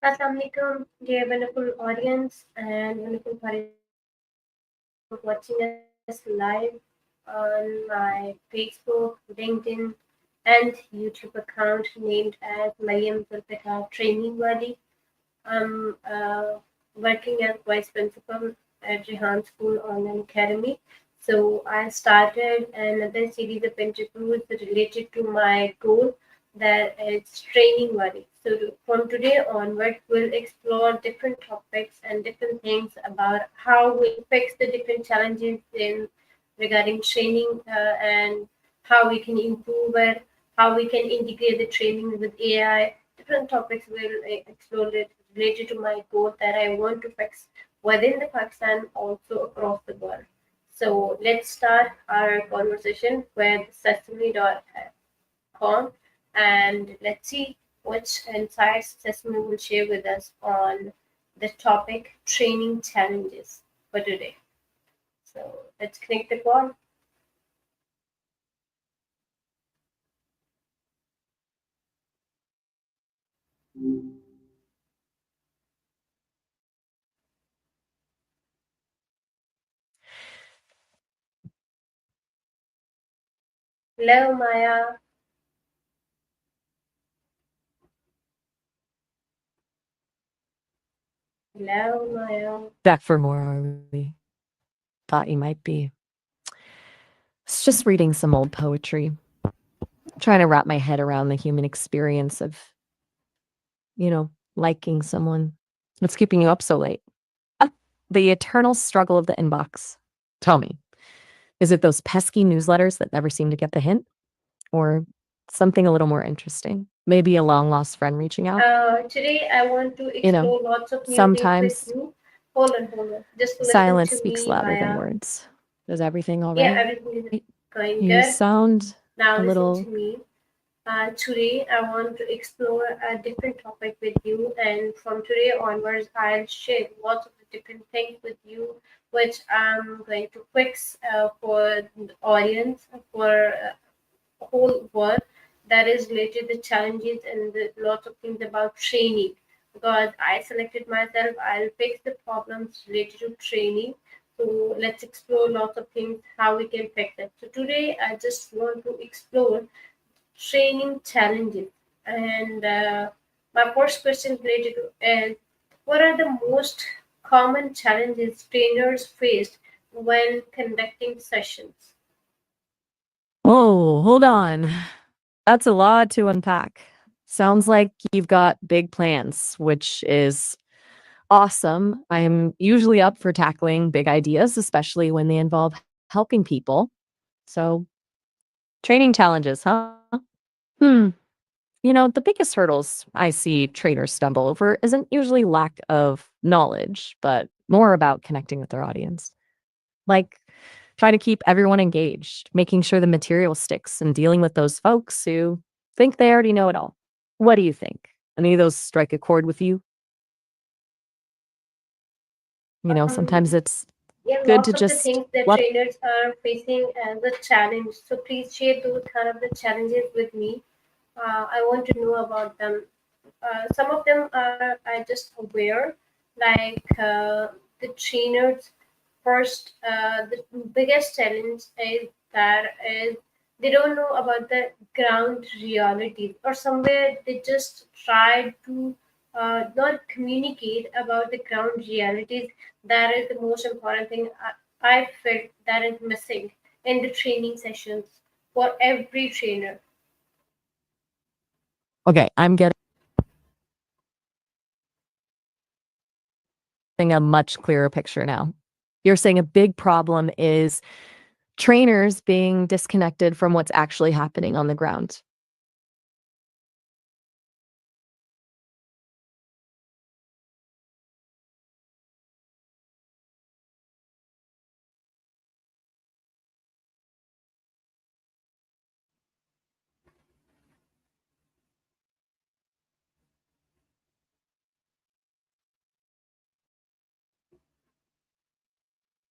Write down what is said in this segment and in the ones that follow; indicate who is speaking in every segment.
Speaker 1: Assalamualaikum, dear wonderful audience and wonderful watching us live on my Facebook, LinkedIn, and YouTube account named as Mayam Zulfikar Training Wadi. I'm working as vice principal at Rehan School Online Academy. So I started another series of interviews related to my goal, that is training worry. So from today onward, we'll explore different topics and different things about how we fix the different challenges in regarding training, and how we can improve it, how we can integrate the training with AI. Different topics will explore it related to my goal that I want to fix within the Pakistan, also across the world. So let's start our conversation with Sesame.com, and let's see which insights Sesame will share with us on the topic training challenges for today. So let's connect the call. Hello, Maya. Hello, Maya.
Speaker 2: Back for more, are we? Thought you might be. It's just reading some old poetry, trying to wrap my head around the human experience of, liking someone. What's keeping you up so late? Ah, the eternal struggle of the inbox. Tell me, is it those pesky newsletters that never seem to get the hint? Or something a little more interesting? Maybe a long lost friend reaching out?
Speaker 1: Today I want to
Speaker 2: You know,
Speaker 1: explore lots of new things with
Speaker 2: sometimes
Speaker 1: you. Hold on. Just listen
Speaker 2: silence
Speaker 1: to
Speaker 2: speaks
Speaker 1: me,
Speaker 2: louder than
Speaker 1: Maya.
Speaker 2: words. Is everything all
Speaker 1: Yeah,
Speaker 2: right?
Speaker 1: everything is going
Speaker 2: You
Speaker 1: good.
Speaker 2: sound
Speaker 1: Now
Speaker 2: a
Speaker 1: listen to
Speaker 2: little.
Speaker 1: me. Today I want to explore a different topic with you, and from today onwards, I'll share lots of the different things with you, which I'm going to fix for the audience, for whole world, that is related to challenges and the, lots of things about training. Because I selected myself, I'll fix the problems related to training. So let's explore lots of things how we can fix it. So today I just want to explore training challenges. And my first question related to is, what are the most common challenges trainers face when conducting sessions?
Speaker 2: Oh, hold on. That's a lot to unpack. Sounds like you've got big plans, which is awesome. I'm usually up for tackling big ideas, especially when they involve helping people. So, training challenges, huh? Hmm. The biggest hurdles I see trainers stumble over isn't usually lack of knowledge, but more about connecting with their audience. Like trying to keep everyone engaged, making sure the material sticks, and dealing with those folks who think they already know it all. What do you think? Any of those strike a chord with you?
Speaker 1: Um,
Speaker 2: Sometimes it's
Speaker 1: yeah,
Speaker 2: good
Speaker 1: lots
Speaker 2: to
Speaker 1: of the
Speaker 2: just
Speaker 1: things that
Speaker 2: let.
Speaker 1: trainers are facing as a challenge. So please share those kind of the challenges with me. I want to know about them. Some of them are I just aware, like the trainers. First, the biggest challenge is that is they don't know about the ground realities, or somewhere they just try to not communicate about the ground realities. That is the most important thing I felt that is missing in the training sessions for every trainer.
Speaker 2: Okay, I'm getting a much clearer picture now. You're saying a big problem is trainers being disconnected from what's actually happening on the ground.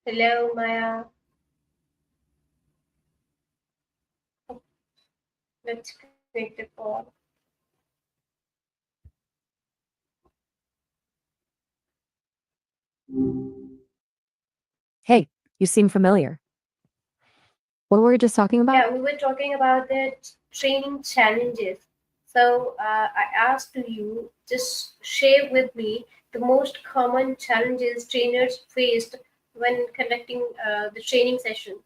Speaker 1: Hello, Maya. Let's create a call.
Speaker 2: Hey, you seem familiar. What were we just talking about?
Speaker 1: Yeah, we were talking about the training challenges. So I asked you, just share with me the most common challenges trainers faced when conducting the training sessions.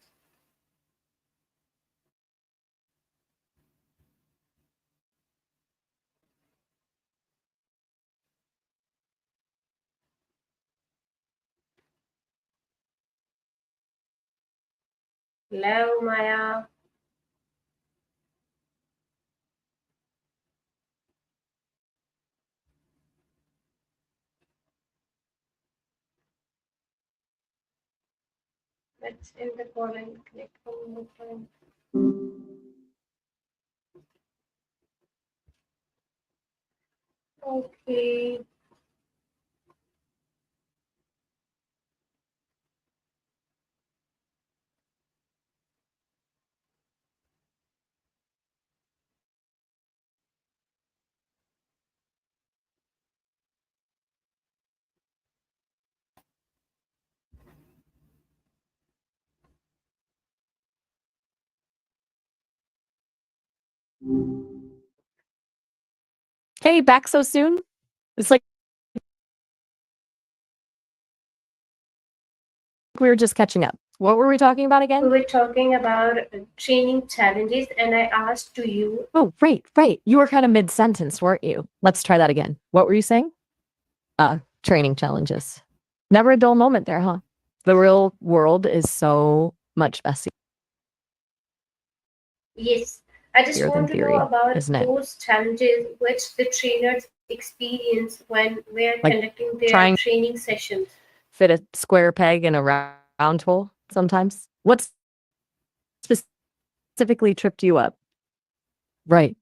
Speaker 1: Hello, Maya. Let's end the call and connect one more time. Okay.
Speaker 2: Hey, back so soon? It's like we were just catching up. What were we talking about
Speaker 1: We
Speaker 2: again?
Speaker 1: were talking about training challenges, and I asked to you,
Speaker 2: Oh, right. You were kind of mid sentence, weren't you? Let's try that again. What were you saying? Training challenges. Never a dull moment there, huh? The real world is so much messier
Speaker 1: yes, I just
Speaker 2: than
Speaker 1: want to know
Speaker 2: theory,
Speaker 1: about
Speaker 2: isn't it?
Speaker 1: those challenges which the trainers experience when we're
Speaker 2: Like
Speaker 1: conducting their
Speaker 2: trying
Speaker 1: training sessions.
Speaker 2: fit a square peg in a round hole sometimes. What specifically tripped you up? Right.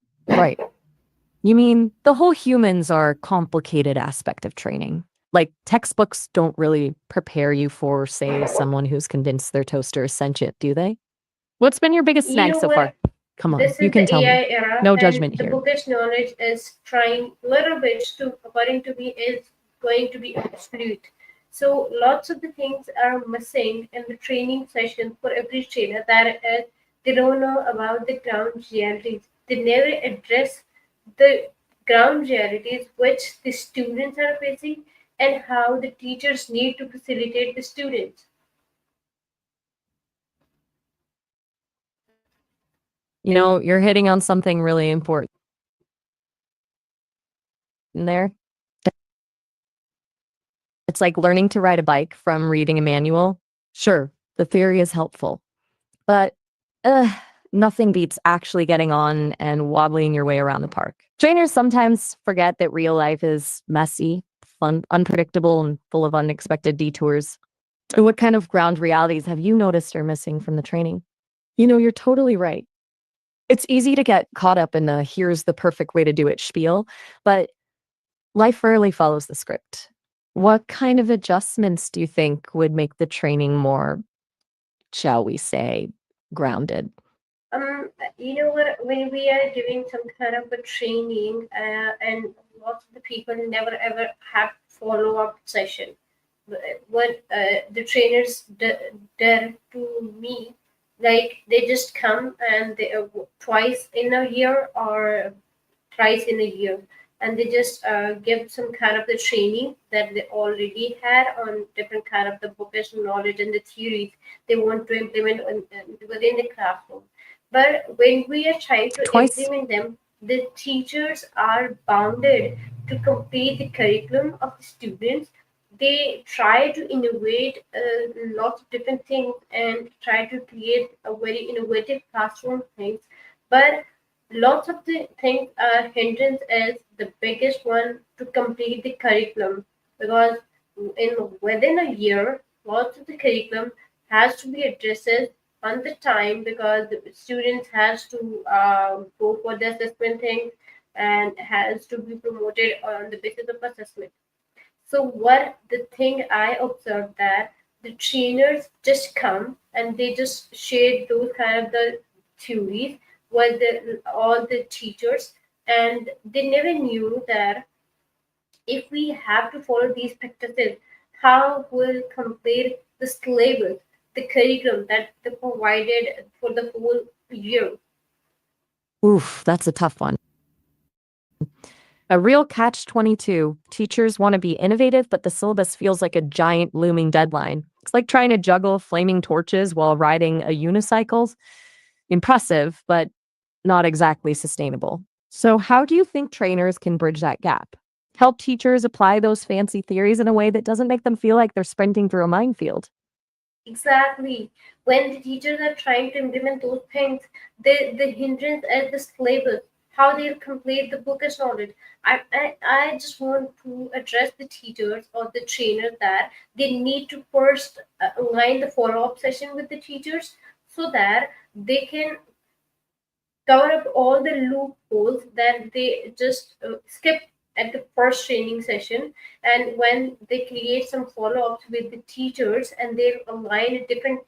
Speaker 2: You mean the whole humans are complicated aspect of training. Like textbooks don't really prepare you for, say, someone who's convinced their toaster is sentient, do they? What's been your biggest
Speaker 1: You
Speaker 2: snag
Speaker 1: know
Speaker 2: so far?
Speaker 1: what?
Speaker 2: Come on,
Speaker 1: This
Speaker 2: you
Speaker 1: is
Speaker 2: can
Speaker 1: the
Speaker 2: tell
Speaker 1: AI
Speaker 2: me.
Speaker 1: era,
Speaker 2: No
Speaker 1: and
Speaker 2: judgment
Speaker 1: the
Speaker 2: here.
Speaker 1: bookish knowledge is trying little bit to, according to me, is going to be obsolete. So lots of the things are missing in the training session for every trainer. That is, they don't know about the ground realities. They never address the ground realities which the students are facing and how the teachers need to facilitate the students.
Speaker 2: You know, you're hitting on something really important there. It's like learning to ride a bike from reading a manual. Sure, the theory is helpful, but uh, nothing beats actually getting on and wobbling your way around the park. Trainers sometimes forget that real life is messy, fun, unpredictable, and full of unexpected detours. What kind of ground realities have you noticed are missing from the training? You know, you're totally right. It's easy to get caught up in the here's the perfect way to do it spiel, but life rarely follows the script. What kind of adjustments do you think would make the training more, shall we say, grounded?
Speaker 1: You know what? When we are doing some kind of a training, and lots of the people never ever have follow up session. What the trainers dare to me, like they just come and they twice in a year or thrice in a year, and they just give some kind of the training that they already had on different kind of the bookish knowledge and the theories they want to implement within the classroom. But when we are trying to
Speaker 2: Twice?
Speaker 1: implement them, the teachers are bounded to complete the curriculum of the students. They try to innovate lots of different things and try to create a very innovative classroom things, but lots of the things are hindrance as the biggest one to complete the curriculum, because in within a year lots of the curriculum has to be addressed on the time, because the students has to go for the assessment things and has to be promoted on the basis of assessment. So what the thing I observed that the trainers just come and they just share those kind of the theories with all the teachers, and they never knew that if we have to follow these practices, How will complete the syllabus, the curriculum that they provided for the whole year?
Speaker 2: Oof, that's a tough one. A real catch 22. Teachers want to be innovative, but the syllabus feels like a giant looming deadline. It's like trying to juggle flaming torches while riding a unicycle. Impressive, but not exactly sustainable. So, how do you think trainers can bridge that gap? Help teachers apply those fancy theories in a way that doesn't make them feel like they're sprinting through a minefield.
Speaker 1: Exactly. When the teachers are trying to implement those things, the hindrance at the syllabus, how they'll complete the book is knowledge. I just want to address the teachers or the trainers that they need to first align the follow-up session with the teachers so that they can cover up all the loopholes that they just skip at the first training session. And when they create some follow-ups with the teachers and they'll align different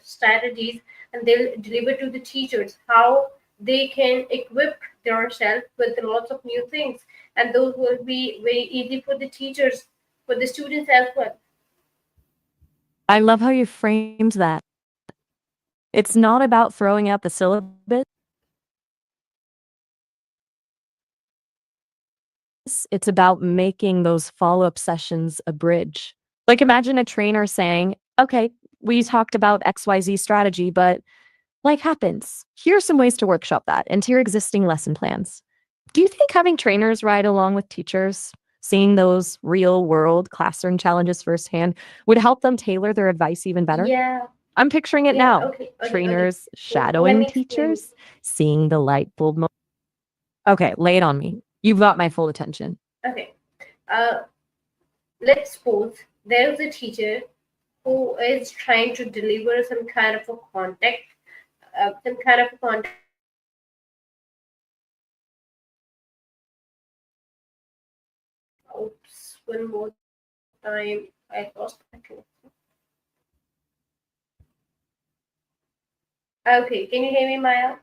Speaker 1: strategies and they'll deliver to the teachers how they can equip themselves with lots of new things, and those will be very easy for the teachers, for the students as well.
Speaker 2: I love how you framed that. It's not about throwing out the syllabus, it's about making those follow up sessions a bridge. Like, imagine a trainer saying, okay, we talked about XYZ strategy, but life happens. Here's some ways to workshop that into your existing lesson plans. Do you think having trainers ride along with teachers, seeing those real world classroom challenges firsthand, would help them tailor their advice even better?
Speaker 1: Yeah,
Speaker 2: I'm picturing it
Speaker 1: yeah,
Speaker 2: now.
Speaker 1: okay.
Speaker 2: Trainers
Speaker 1: Let
Speaker 2: shadowing
Speaker 1: me explain.
Speaker 2: teachers, seeing the light bulb. Okay, lay it on me. You've got my full attention.
Speaker 1: Okay. uh, let's suppose there's a teacher who is trying to deliver some kind of a content, some kind of a content to the students. Oops, one more time. I lost my connection. Okay, can you hear me, Maya?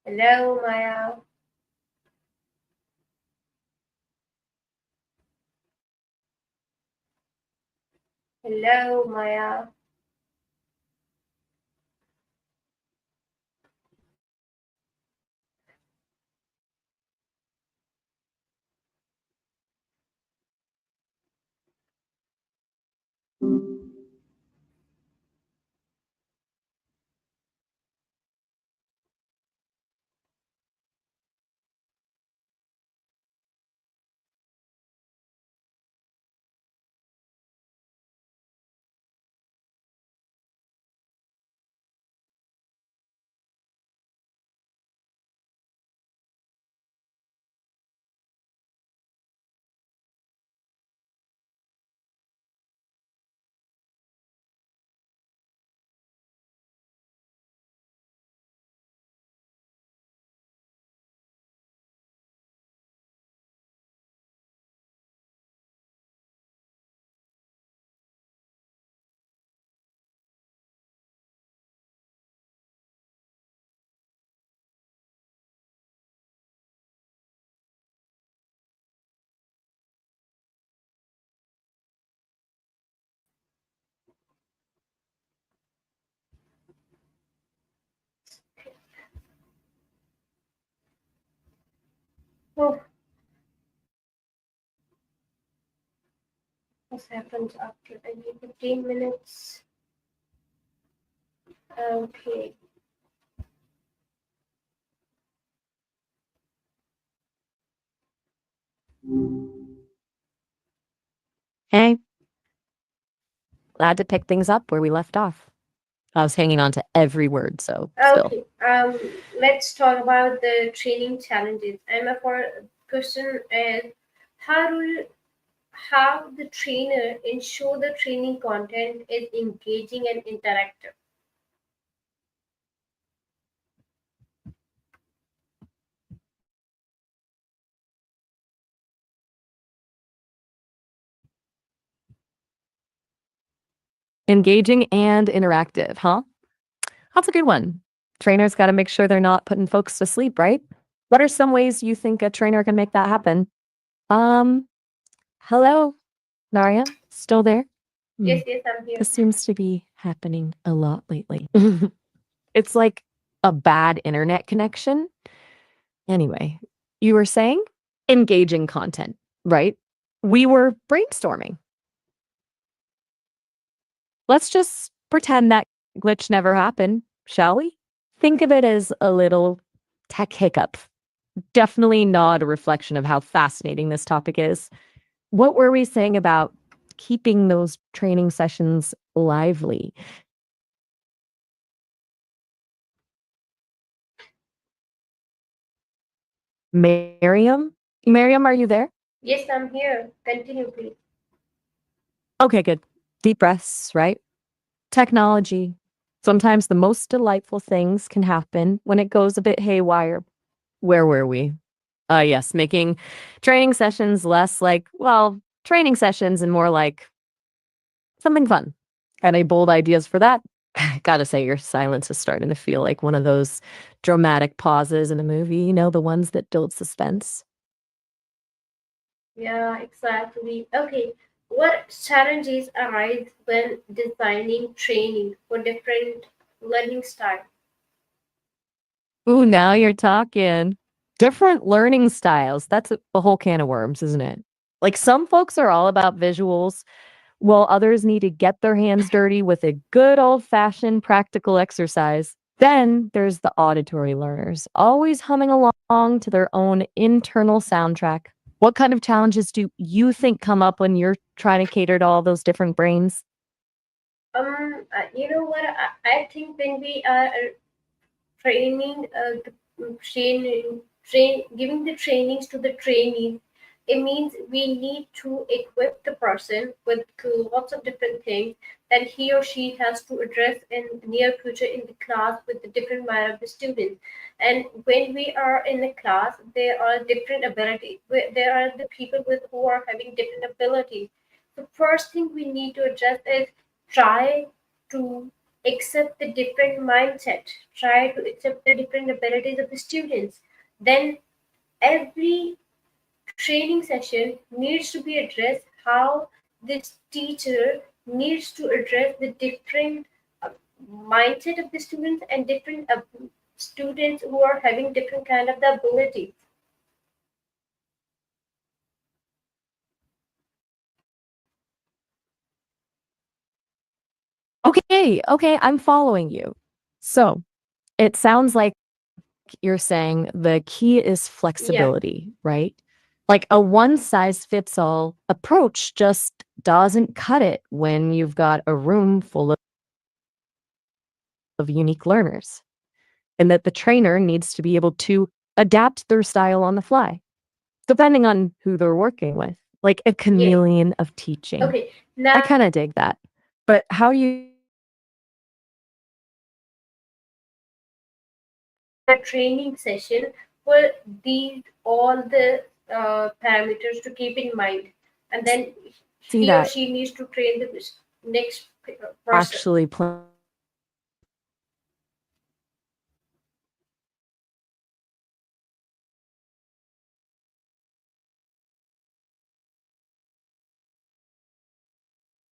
Speaker 1: Hello, Maya. Hello, Maya. Oh, what happens after any 15 minutes? Okay.
Speaker 2: Hey, glad to pick things up where we left off. I was hanging on to every word, so still.
Speaker 1: Okay. Let's talk about the training challenges. And my first question is, how do how the trainer ensure the training content is engaging and interactive.
Speaker 2: Engaging and interactive, huh? That's a good one. Trainers got to make sure they're not putting folks to sleep, right? What are some ways you think a trainer can make that happen? Hello, Naria, still there? Hmm.
Speaker 1: Yes, yes, I'm here.
Speaker 2: This seems to be happening a lot lately. It's like a bad internet connection. Anyway, you were saying engaging content, right? We were brainstorming. Let's just pretend that glitch never happened, shall we? Think of it as a little tech hiccup. Definitely not a reflection of how fascinating this topic is. What were we saying about keeping those training sessions lively? Miriam? Miriam, are you there?
Speaker 1: Yes, I'm here. Continue, please.
Speaker 2: Okay, good. Deep breaths, right? Technology. Sometimes the most delightful things can happen when it goes a bit haywire. Where were we? Yes, making training sessions less like, well, training sessions and more like something fun. Any bold ideas for that? Gotta say, your silence is starting to feel like one of those dramatic pauses in a movie, you know, the ones that build suspense.
Speaker 1: Yeah, exactly. Okay, what challenges arise when designing training for different learning styles?
Speaker 2: Ooh, now you're talking. Different learning styles. That's a whole can of worms, isn't it? Like some folks are all about visuals, while others need to get their hands dirty with a good old fashioned practical exercise. Then there's the auditory learners, always humming along to their own internal soundtrack. What kind of challenges do you think come up when you're trying to cater to all those different brains?
Speaker 1: You know what? I think when we are training, giving the trainings to the trainees, it means we need to equip the person with lots of different things that he or she has to address in near future in the class with the different mind of the students. And when we are in the class, there are different abilities. There are the people with who are having different abilities. The first thing we need to address is try to accept the different mindset, try to accept the different abilities of the students. Then every training session needs to be addressed how this teacher needs to address the different uh, mindset of the students and different students who are having different kind of the abilities.
Speaker 2: Okay, I'm following you. So it sounds like you're saying the key is
Speaker 1: Yeah,
Speaker 2: flexibility, right? Like a one size fits all approach just doesn't cut it when you've got a room full of unique learners, and that the trainer needs to be able to adapt their style on the fly, depending on who they're working with, like a
Speaker 1: yeah.
Speaker 2: chameleon of teaching.
Speaker 1: Okay,
Speaker 2: I
Speaker 1: now
Speaker 2: kind of dig that. But how do you
Speaker 1: a training session for these all the parameters to keep in mind, and then
Speaker 2: see
Speaker 1: he or
Speaker 2: that
Speaker 1: she needs to train the next person.
Speaker 2: actually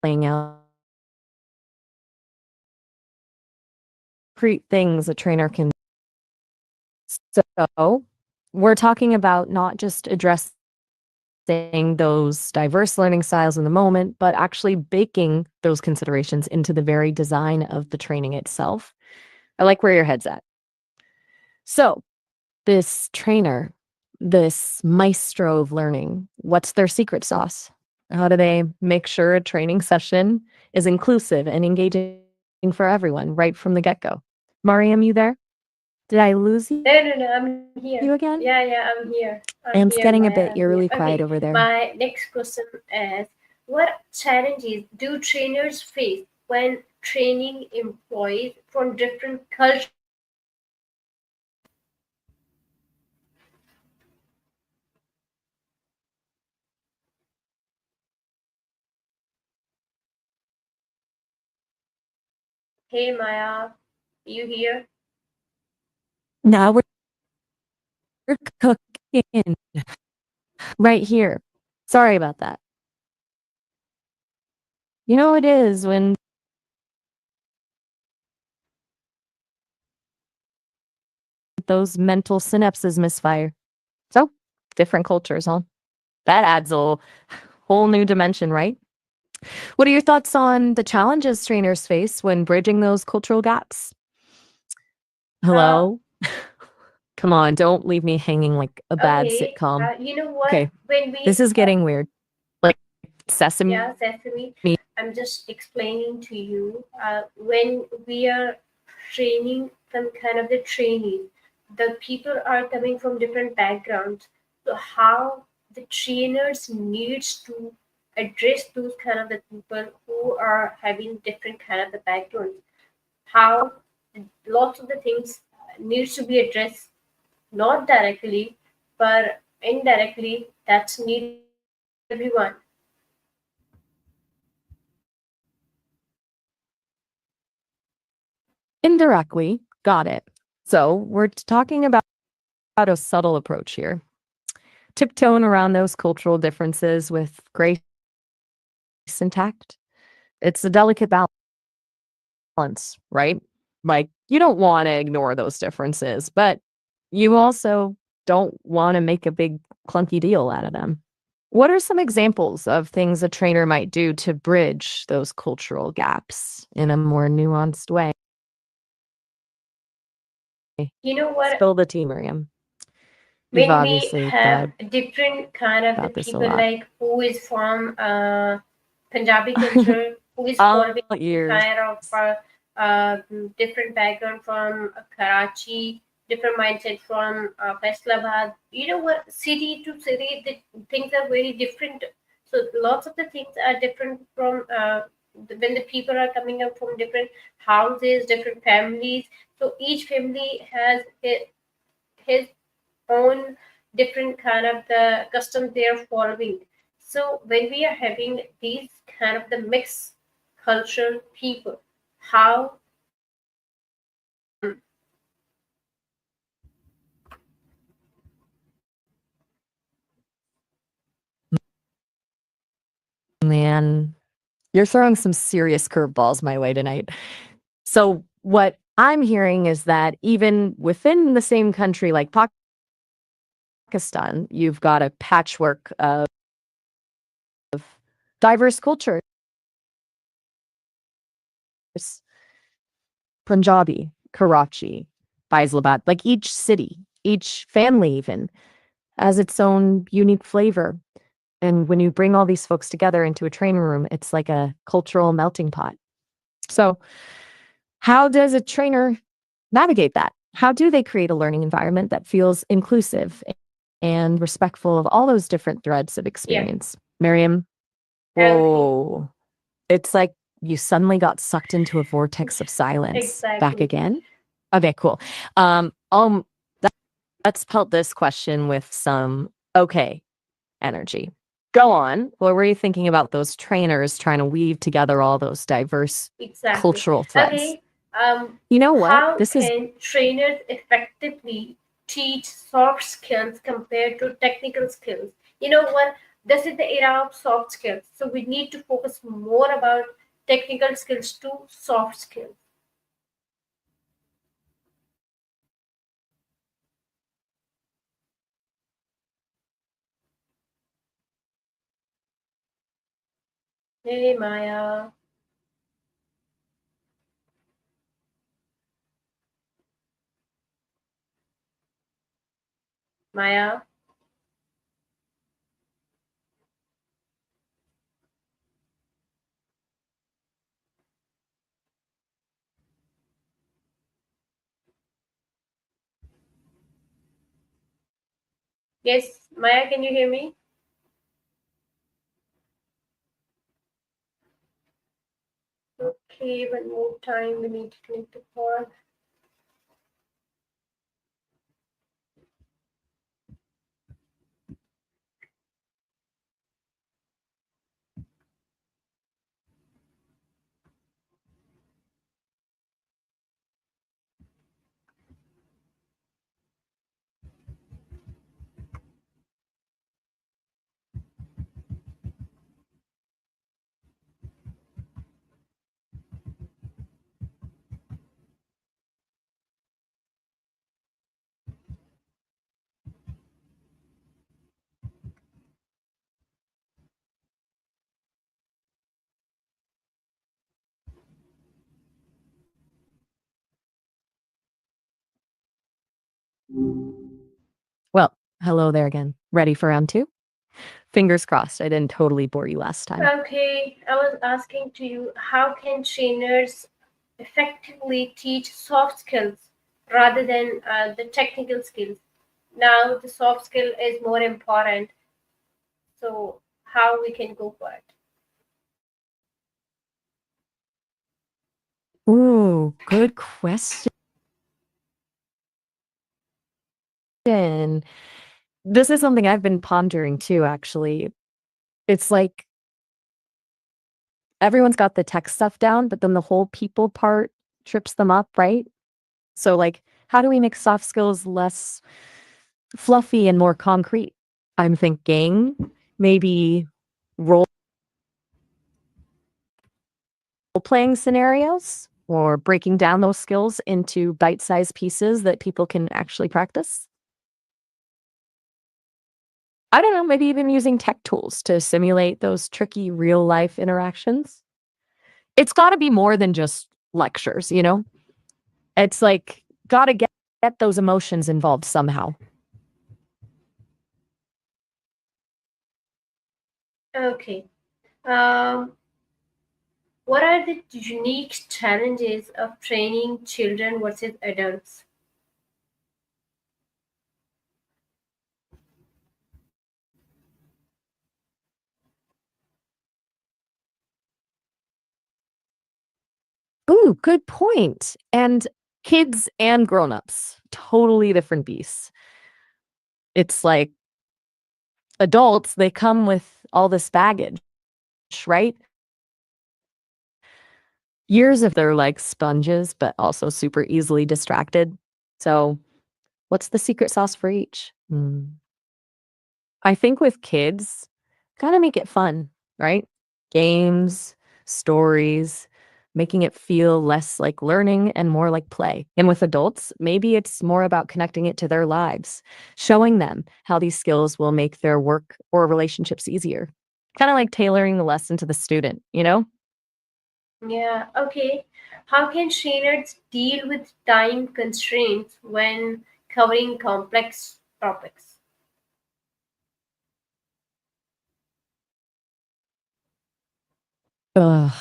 Speaker 2: playing out concrete things a trainer can. So we're talking about not just addressing those diverse learning styles in the moment, but actually baking those considerations into the very design of the training itself. I like where your head's at. So, this trainer, this maestro of learning, what's their secret sauce? How do they make sure a training session is inclusive and engaging for everyone right from the get go? Mariam, you there? Did I lose you
Speaker 1: No,
Speaker 2: again?
Speaker 1: no, no, I'm here. Yeah, yeah, I'm here. I'm
Speaker 2: It's
Speaker 1: here,
Speaker 2: getting a
Speaker 1: Maya.
Speaker 2: bit
Speaker 1: I'm here.
Speaker 2: eerily
Speaker 1: Okay,
Speaker 2: quiet over there.
Speaker 1: my next question is, what challenges do trainers face when training employees from different cultures? Hey, Maya, you here?
Speaker 2: Now we're cooking right here. Sorry about that. You know, it is when those mental synapses misfire. So, different cultures, huh? That adds a whole new dimension, right? What are your thoughts on the challenges trainers face when bridging those cultural gaps?
Speaker 1: Uh,
Speaker 2: Hello? Come on, don't leave me hanging like a bad
Speaker 1: okay.
Speaker 2: sitcom.
Speaker 1: You know what?
Speaker 2: Okay,
Speaker 1: When
Speaker 2: this
Speaker 1: we
Speaker 2: is getting weird. Like Sesame.
Speaker 1: Yeah, Sesame. I'm just explaining to you. When we are training some kind of the trainees, the people are coming from different backgrounds. So how the trainers needs to address those kind of the people who are having different kind of the backgrounds. How lots of the things needs to be addressed not directly, but indirectly. That's needed for everyone.
Speaker 2: Indirectly, got it. So, we're talking about a subtle approach here. Tiptoeing around those cultural differences with grace and tact. It's a delicate balance, right? Like, you don't want to ignore those differences, but you also don't want to make a big clunky deal out of them. What are some examples of things a trainer might do to bridge those cultural gaps in a more nuanced way?
Speaker 1: You know what?
Speaker 2: Spill the tea, Miriam. You've
Speaker 1: When we
Speaker 2: obviously
Speaker 1: have
Speaker 2: thought
Speaker 1: different kind of the
Speaker 2: about this a
Speaker 1: people
Speaker 2: lot.
Speaker 1: like who is from Punjabi culture, who is
Speaker 2: All
Speaker 1: following
Speaker 2: years.
Speaker 1: kind of different background from Karachi, different mindset from Faisalabad. You know what? City to city, the things are very different. So lots of the things are different from when the people are coming up from different houses, different families. So each family has his own different kind of the custom they are following. So when we are having these kind of the mixed cultural people, how
Speaker 2: Man, you're throwing some serious curveballs my way tonight. So, what I'm hearing is that even within the same country like Pakistan, you've got a patchwork of diverse cultures. Punjabi, Karachi, Faisalabad, like each city, each family even has its own unique flavor. And when you bring all these folks together into a training room, it's like a cultural melting pot. So, how does a trainer navigate that? How do they create a learning environment that feels inclusive and respectful of all those different threads of
Speaker 1: yeah,
Speaker 2: experience? Miriam,
Speaker 1: okay,
Speaker 2: whoa. It's like you suddenly got sucked into a vortex of silence. Back
Speaker 1: exactly.
Speaker 2: again? Okay, cool. Um, let's pelt this question with some okay energy. Go on. What were you thinking about those trainers trying to weave together all those diverse
Speaker 1: Exactly.
Speaker 2: cultural threads?
Speaker 1: Okay.
Speaker 2: You know what?
Speaker 1: How
Speaker 2: This is
Speaker 1: can trainers effectively teach soft skills compared to technical skills? You know what? This is the era of soft skills. So we need to focus more about technical skills to soft skills. Hey, Maya. Maya. Yes, Maya, can you hear me? Okay, one more time. We need to connect the call.
Speaker 2: Well, hello there again. Ready for round two? Fingers crossed I didn't totally bore you last time.
Speaker 1: Okay, I was asking to you, how can trainers effectively teach soft skills rather than the technical skills? Now, the soft skill is more important, so how we can go for it?
Speaker 2: Ooh, good question. This is something I've been pondering too, actually. It's like everyone's got the tech stuff down, but then the whole people part trips them up, right? So, like, how do we make soft skills less fluffy and more concrete? I'm thinking maybe role playing scenarios or breaking down those skills into bite sized pieces that people can actually practice. I don't know, maybe even using tech tools to simulate those tricky real life interactions. It's got to be more than just lectures, you know? It's like, got to get those emotions involved somehow.
Speaker 1: Okay. Um, what are the unique challenges of training children versus adults?
Speaker 2: Ooh, good point. And kids and grown-ups, totally different beasts. It's like adults, they come with all this baggage, right? Years of they're like sponges, but also super easily distracted. So, what's the secret sauce for each? I think with kids, gotta make it fun, right? Games, stories, making it feel less like learning and more like play. And with adults, maybe it's more about connecting it to their lives, showing them how these skills will make their work or relationships easier. Kind of like tailoring the lesson to the student, you know?
Speaker 1: Yeah, okay. How can trainers deal with time constraints when covering complex topics?
Speaker 2: Ugh,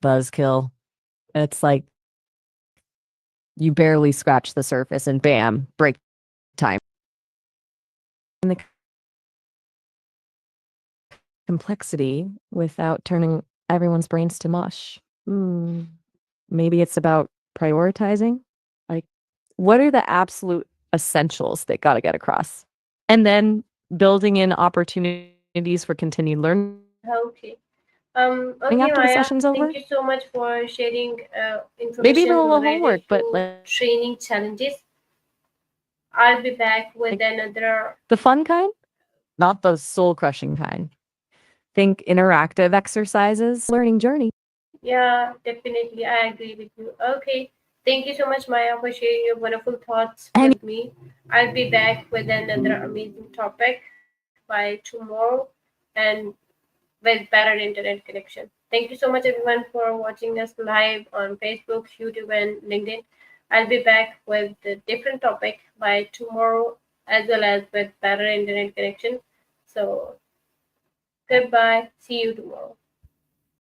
Speaker 2: buzzkill. It's like you barely scratch the surface and bam, break time. And the complexity without turning everyone's brains to mush. Hmm. Maybe it's about prioritizing. Like, what are the absolute essentials that got to get across? And then building in opportunities for continued learning
Speaker 1: Okay. Okay,
Speaker 2: after the
Speaker 1: Maya,
Speaker 2: session's
Speaker 1: thank
Speaker 2: over.
Speaker 1: you so much for sharing
Speaker 2: Maybe even
Speaker 1: information
Speaker 2: a little
Speaker 1: related
Speaker 2: homework, but
Speaker 1: to training challenges. I'll be back with
Speaker 2: like
Speaker 1: another.
Speaker 2: the fun kind, not the soul crushing kind. Think interactive exercises, learning journey.
Speaker 1: Yeah, definitely. I agree with you. Okay. Thank you so much, Maya, for sharing your wonderful thoughts
Speaker 2: And
Speaker 1: with me. I'll be back with another amazing topic by tomorrow and with better internet connection. Thank you so much, everyone, for watching us live on Facebook, YouTube, and LinkedIn. I'll be back with a different topic by tomorrow as well as with better internet connection. So, goodbye. See you tomorrow.